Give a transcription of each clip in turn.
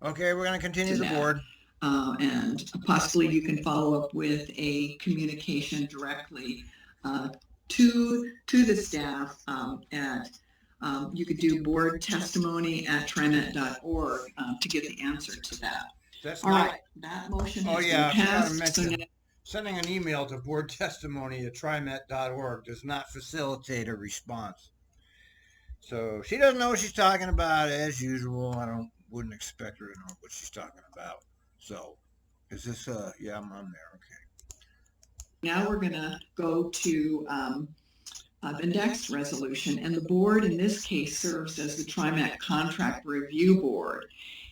Okay, we're going to continue the board. And possibly you can follow up with a communication directly to the staff you could do board testimony at TriMet.org to get the answer to that. That's all right. That motion has been passed. So sending an email to board testimony at TriMet.org does not facilitate a response. So she doesn't know what she's talking about as usual. Wouldn't expect her to know what she's talking about. So is this yeah, I'm on there. Okay. Now we're gonna go to the next resolution, and the board in this case serves as the TriMet Contract Review Board.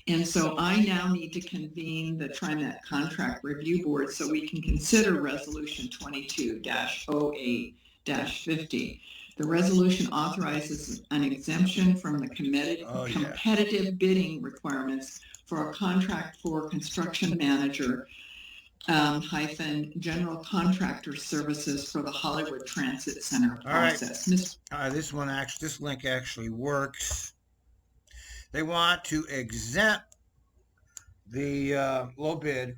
And so I now need to convene the TriMet Contract Review Board so we can consider Resolution 22-08-50. The resolution authorizes an exemption from the competitive bidding requirements for a contract for construction manager general contractor services for the Hollywood Transit Center process. This link actually works. They want to exempt the low bid,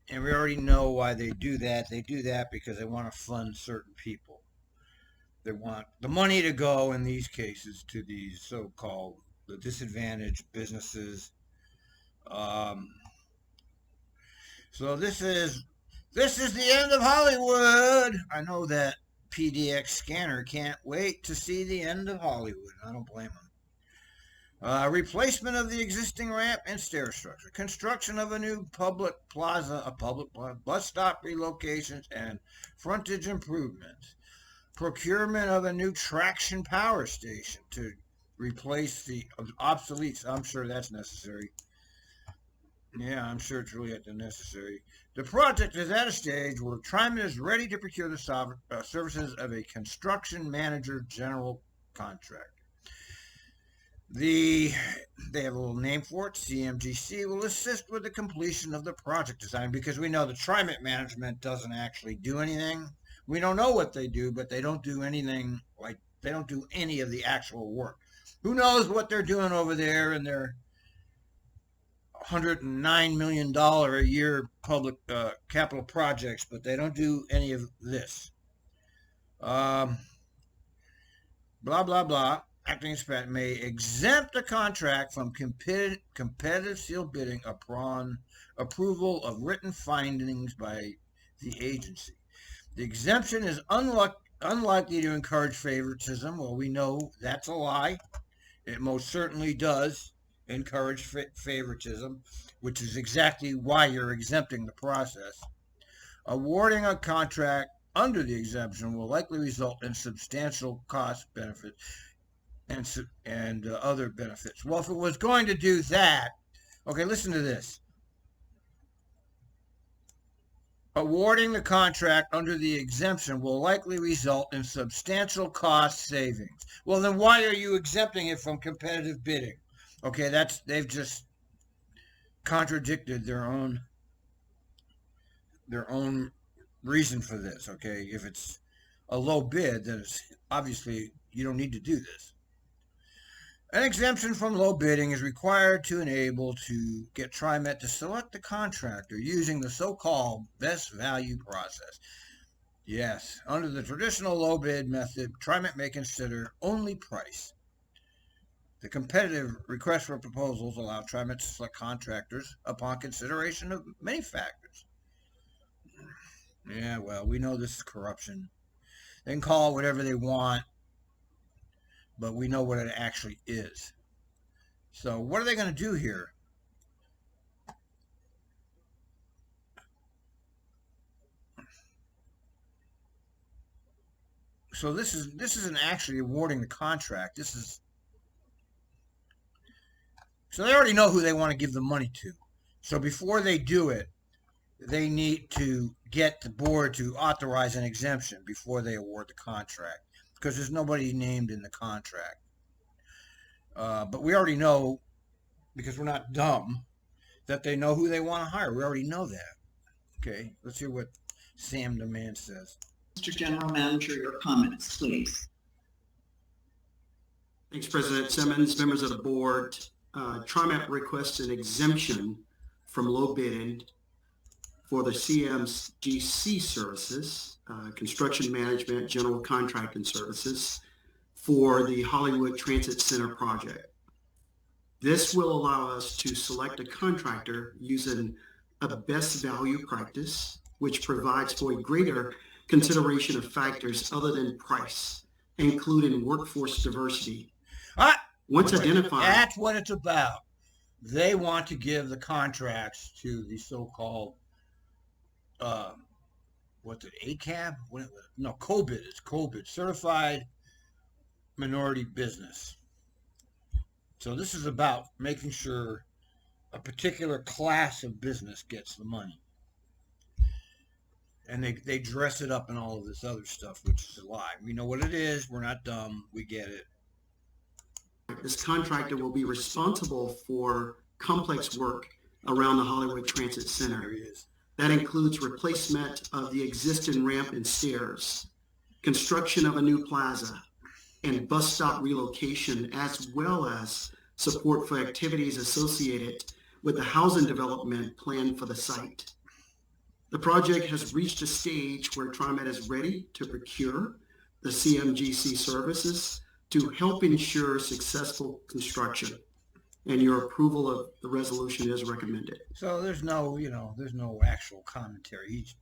and we already know why they do that. They do that because they want to fund certain people. They want the money to go in these cases to these so-called the disadvantaged businesses. So this is the end of Hollywood. I know that PDX scanner can't wait to see the end of Hollywood. I don't blame him. Replacement of the existing ramp and stair structure. Construction of a new public plaza, bus stop relocations, and frontage improvements. Procurement of a new traction power station to replace the obsolete. I'm sure that's necessary. Yeah, I'm sure it's really necessary. The project is at a stage where TriMet is ready to procure the services of a construction manager general contractor. They have a little name for it. CMGC will assist with the completion of the project design, because we know the TriMet management doesn't actually do anything. We don't know what they do, but they don't do anything, like they don't do any of the actual work. Who knows what they're doing over there in their $109 million a year public capital projects, but they don't do any of this. Blah, blah, blah. Acting inspector may exempt a contract from competitive sealed bidding upon approval of written findings by the agency. The exemption is unlikely to encourage favoritism. Well, we know that's a lie. It most certainly does encourage favoritism, which is exactly why you're exempting the process. Awarding a contract under the exemption will likely result in substantial cost benefits and other benefits. Well, if it was going to do that, okay, listen to this. Awarding the contract under the exemption will likely result in substantial cost savings. Well, then why are you exempting it from competitive bidding? Okay, they've just contradicted their own reason for this. Okay, if it's a low bid, then it's obviously you don't need to do this. An exemption from low bidding is required to enable to get TriMet to select the contractor using the so-called best value process. Yes, under the traditional low bid method, TriMet may consider only price. The competitive request for proposals allow TriMet to select contractors upon consideration of many factors. Yeah, well, we know this is corruption. They can call it whatever they want, but we know what it actually is. So what are they going to do here? So this isn't actually awarding the contract. So they already know who they want to give the money to. So before they do it, they need to get the board to authorize an exemption before they award the contract, because there's nobody named in the contract. But we already know, because we're not dumb, that they know who they want to hire. We already know that. Okay, let's hear what Sam Demand says. Mr. General Manager, your comments, please. Thanks, President Simmons, members of the board. TriMet requests an exemption from low bidding for the CMGC services, construction management, general contracting services for the Hollywood Transit Center project. This will allow us to select a contractor using a best value practice, which provides for a greater consideration of factors other than price, including workforce diversity. Once identified, that's what it's about. They want to give the contracts to the so-called what's it, ACAB? No, COBID. It's COBID, Certified Minority Business. So this is about making sure a particular class of business gets the money. And they dress it up in all of this other stuff, which is a lie. We know what it is. We're not dumb. We get it. This contractor will be responsible for complex work around the Hollywood Transit Center. There he is. That includes replacement of the existing ramp and stairs, construction of a new plaza, and bus stop relocation, as well as support for activities associated with the housing development plan for the site. The project has reached a stage where TriMet is ready to procure the CMGC services to help ensure successful construction, and your approval of the resolution is recommended. So there's no actual commentary. He's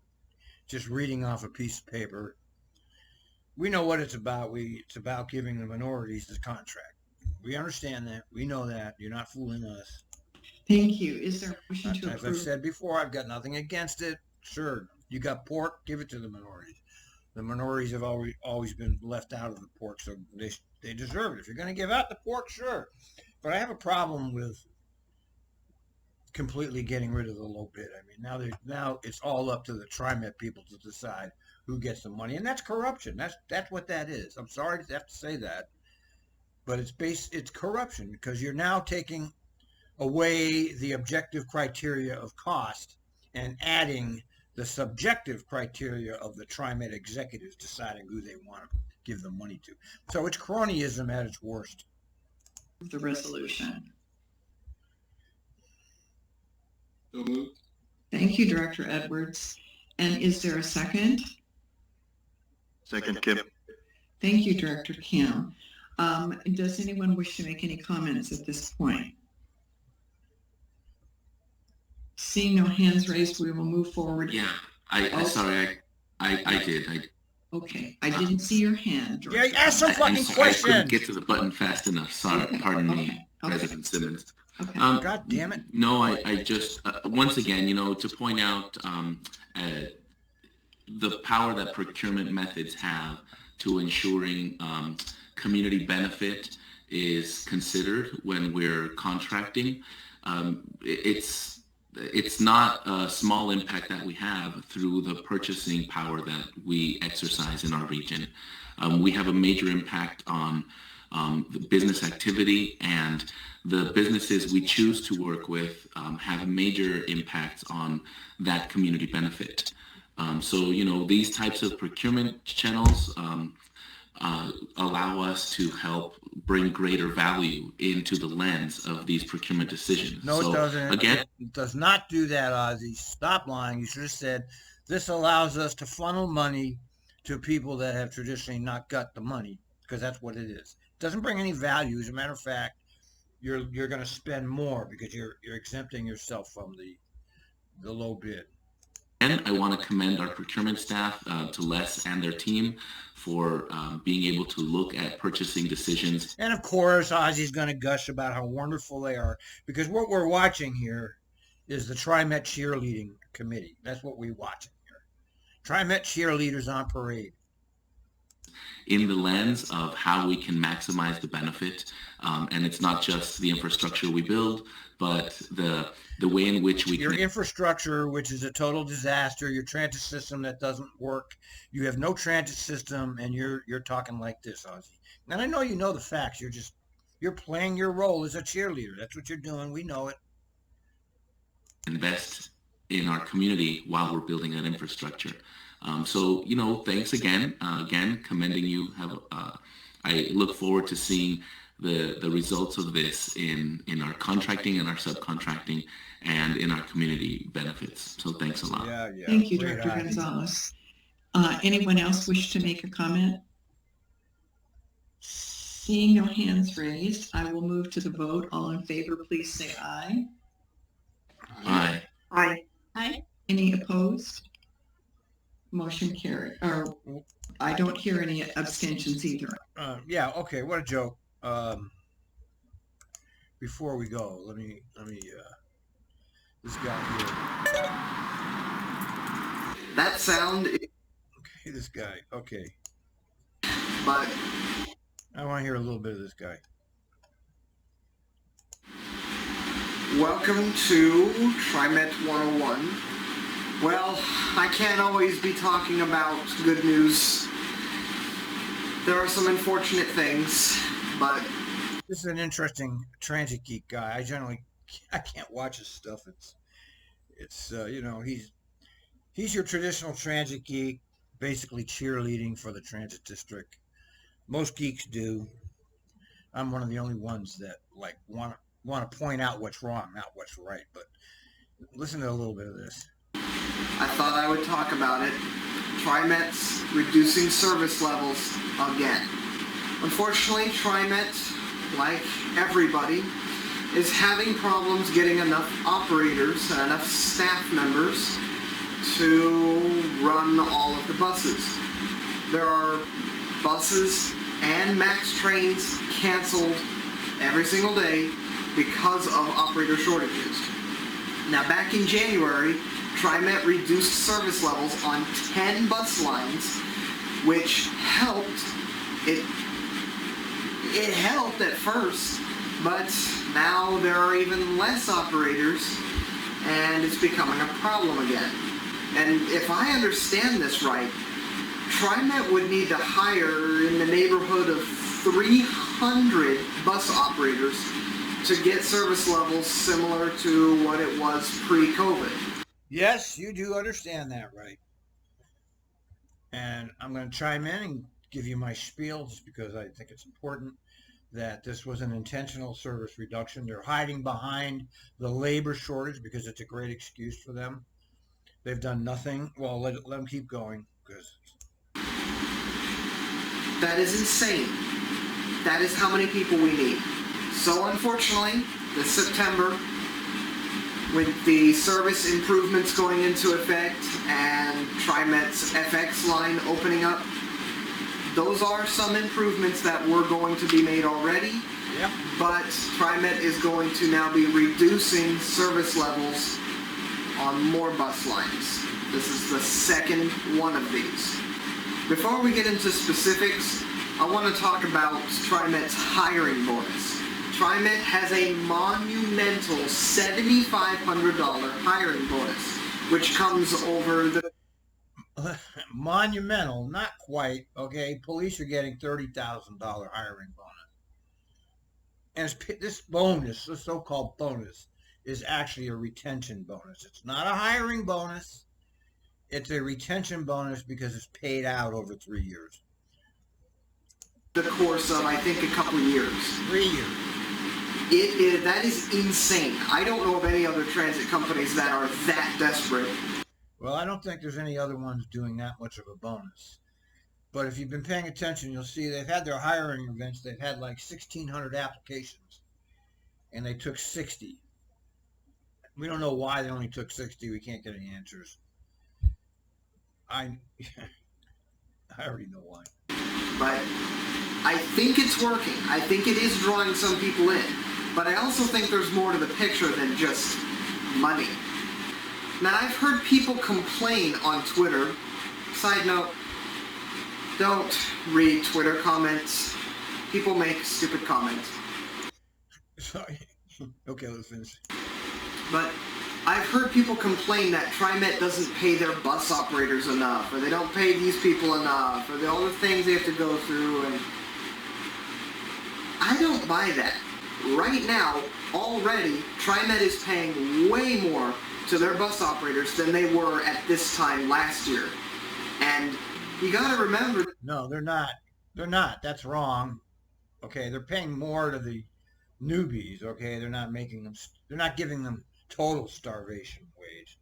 just reading off a piece of paper. We know what it's about. It's about giving the minorities the contract. We understand that. We know that. You're not fooling us. Thank you. Is there a motion to As approve? I've said before, I've got nothing against it. Sure, you got pork, give it to the minorities. The minorities have always been left out of the pork, so they deserve it. If you're going to give out the pork, sure. But I have a problem with completely getting rid of the low bid. I mean, now it's all up to the TriMet people to decide who gets the money, and that's corruption. That's what that is. I'm sorry to have to say that, but it's corruption, because you're now taking away the objective criteria of cost and adding the subjective criteria of the TriMet executives deciding who they want to give the money to. So it's cronyism at its worst. The resolution. So moved. Thank you, Director Edwards. And is there a second? Second, Kim. Thank you, Director Kim. Does anyone wish to make any comments at this point? Seeing no hands raised, we will move forward. Yeah, sorry, I did. Okay, I didn't see your hand, Yeah, Director. ask some fucking I couldn't questions. get to the button fast enough. Sorry, Okay, pardon me, okay, okay. President Simmons. Okay. God damn it. No, I just, once again, to point out the power that procurement methods have to ensuring community benefit is considered when we're contracting. It's not a small impact that we have through the purchasing power that we exercise in our region. We have a major impact on the business activity, and the businesses we choose to work with have major impacts on that community benefit. So, these types of procurement channels allow us to help bring greater value into the lens of these procurement decisions. No, so, it doesn't. Again, It does not do that, Ozzy. Stop lying. You should have said, this allows us to funnel money to people that have traditionally not got the money, because that's what it is. It doesn't bring any value. As a matter of fact, you're going to spend more because you're exempting yourself from the low bid. and I want to commend our procurement staff, to Les and their team, for being able to look at purchasing decisions. And of course, Ozzy's going to gush about how wonderful they are, because what we're watching here is the TriMet cheerleading committee. That's what we're watching here. TriMet cheerleaders on parade. In the lens of how we can maximize the benefit, and it's not just the infrastructure we build, but the way in which we Your can... infrastructure, which is a total disaster, your transit system that doesn't work, you have no transit system, and you're talking like this, Ozzy. And I know you know the facts. You're playing your role as a cheerleader. That's what you're doing. We know it. invest in our community while we're building that infrastructure. So, thanks again. Again, commending you. I look forward to seeing the results of this in our contracting and our subcontracting and in our community benefits. So thanks a lot. Yeah, yeah. Thank you, Great Director idea. Gonzalez. Anyone else wish to make a comment? Seeing no hands raised, I will move to the vote. All in favor, please say aye. Aye. Aye. Aye. Any opposed? Motion carried. Or I don't hear any abstentions either. Yeah, okay, what a joke. Before we go, let me this guy here. That sound, Okay, this guy. Okay. but I want to hear a little bit of this guy. welcome to TriMet 101. Well, I can't always be talking about good news. There are some unfortunate things, but This is an interesting transit geek guy. I can't watch his stuff. It's you know, he's your traditional transit geek, basically cheerleading for the transit district. Most geeks do. I'm one of the only ones that like want to point out what's wrong, not what's right. But listen to a little bit of this. I thought I would talk about it. TriMet's reducing service levels again. Unfortunately, TriMet, like everybody, is having problems getting enough operators and enough staff members to run all of the buses. There are buses and MAX trains canceled every single day because of operator shortages. Now, back in January, TriMet reduced service levels on 10 bus lines, which helped. It helped at first, but now there are even less operators, and it's becoming a problem again. And if I understand this right, TriMet would need to hire in the neighborhood of 300 bus operators to get service levels similar to what it was pre-COVID. Yes, you do understand that, right? And I'm going to chime in and give you my spiel just because I think it's important that this was an intentional service reduction. They're hiding behind the labor shortage because it's a great excuse for them. They've done nothing. Well, let them keep going because That is insane. That is how many people we need. So unfortunately, this September, with the service improvements going into effect and TriMet's FX line opening up, those are some improvements that were going to be made already. Yep. But TriMet is going to now be reducing service levels on more bus lines. This is the second one of these. Before we get into specifics, I want to talk about TriMet's hiring bonus. TriMet has a monumental $7,500 hiring bonus, which comes over the... monumental, not quite. Okay, police are getting $30,000 hiring bonus, and this bonus, the so-called bonus, is actually a retention bonus. It's not a hiring bonus. It's a retention bonus because it's paid out over 3 years. the course of, I think, a couple of years. 3 years. That is insane. I don't know of any other transit companies that are that desperate. Well, I don't think there's any other ones doing that much of a bonus. But if you've been paying attention, you'll see they've had their hiring events. They've had like 1,600 applications, and they took 60. We don't know why they only took 60. We can't get any answers. I already know why. But I think it's working. I think it is drawing some people in. But I also think there's more to the picture than just money. Now, I've heard people complain on Twitter. Side note, don't read Twitter comments. People make stupid comments. Sorry. Okay, let's finish. But I've heard people complain that TriMet doesn't pay their bus operators enough, or they don't pay these people enough, or all the things they have to go through, and I don't buy that. Right now, already, TriMet is paying way more to their bus operators than they were at this time last year. And you gotta remember... No, they're not. They're not. That's wrong. Okay, they're paying more to the newbies. Okay, they're not making them. They're not giving them total starvation wage.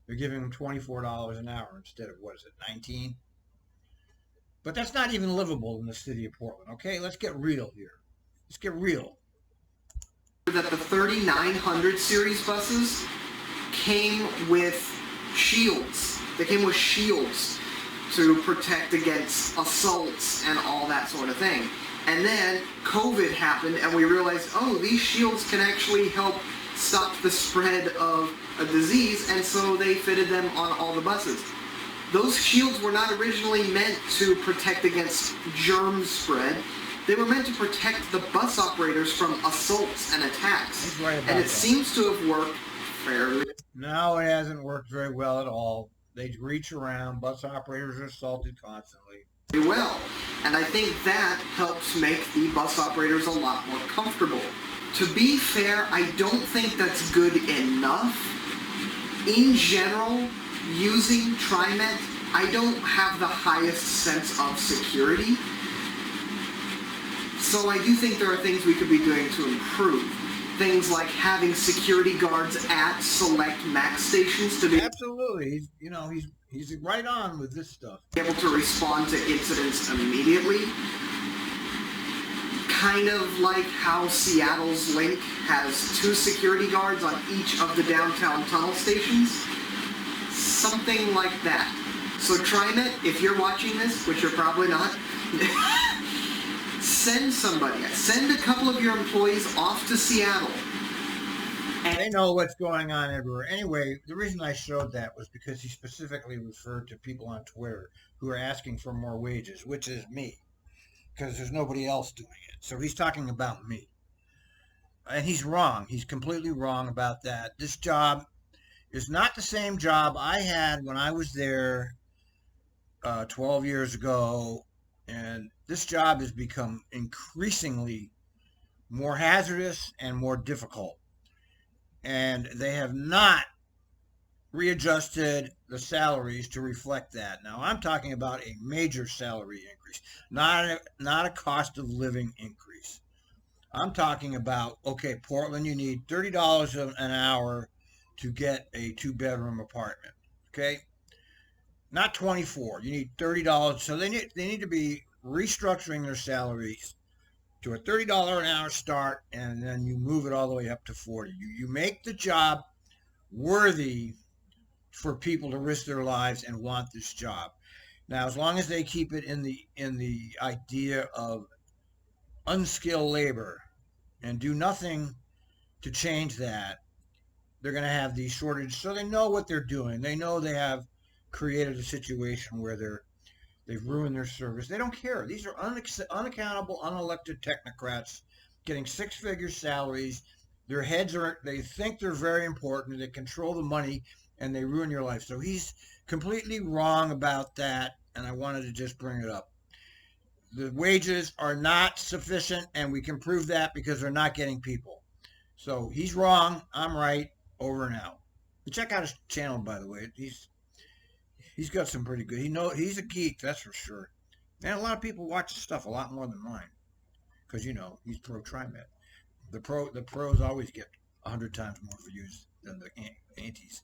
They're giving them $24 an hour instead of, what is it, 19? But that's not even livable in the city of Portland. Okay, let's get real here. Let's get real. That the 3900 series buses came with shields. They came with shields to protect against assaults and all that sort of thing. And then COVID happened and we realized, oh, these shields can actually help stop the spread of a disease, and so they fitted them on all the buses. Those shields were not originally meant to protect against germ spread. They were meant to protect the bus operators from assaults and attacks. He's right about And it that. seems to have worked fairly No, it hasn't worked very well at all. They reach around. Bus operators are assaulted constantly. well. And I think that helps make the bus operators a lot more comfortable. To be fair, I don't think that's good enough. In general, using TriMet, I don't have the highest sense of security. So I do think there are things we could be doing to improve. Things like having security guards at select MAX stations to be Absolutely. He's right on with this stuff. able to respond to incidents immediately. Kind of like how Seattle's Link has 2 security guards on each of the downtown tunnel stations. Something like that. So TriMet, if you're watching this, which you're probably not, send somebody. Send a couple of your employees off to Seattle. They know what's going on everywhere. Anyway, the reason I showed that was because he specifically referred to people on Twitter who are asking for more wages, which is me, because there's nobody else doing it. So he's talking about me. And he's wrong. He's completely wrong about that. This job is not the same job I had when I was there 12 years ago. And this job has become increasingly more hazardous and more difficult. And they have not readjusted the salaries to reflect that. Now, I'm talking about a major salary increase, not a cost of living increase. I'm talking about, okay, Portland, you need $30 an hour to get a 2-bedroom apartment, okay? Not 24. You need $30. So they need to be restructuring their salaries to a $30 an hour start, and then you move it all the way up to 40. You make the job worthy for people to risk their lives and want this job. Now, as long as they keep it in the idea of unskilled labor and do nothing to change that, they're going to have these shortages. So they know what they're doing. They know they have created a situation where they've ruined their service. They don't care. These are unaccountable, unelected technocrats getting 6-figure salaries. Their heads they think they're very important. They control the money and they ruin your life. So he's completely wrong about that. And I wanted to just bring it up. The wages are not sufficient, and we can prove that because they're not getting people. So he's wrong. I'm right. Over and out. Check out his channel, by the way. He's got some pretty good. He's a geek, that's for sure. And a lot of people watch his stuff a lot more than mine, because he's pro TriMet. The pros always get 100 times more views than the antis.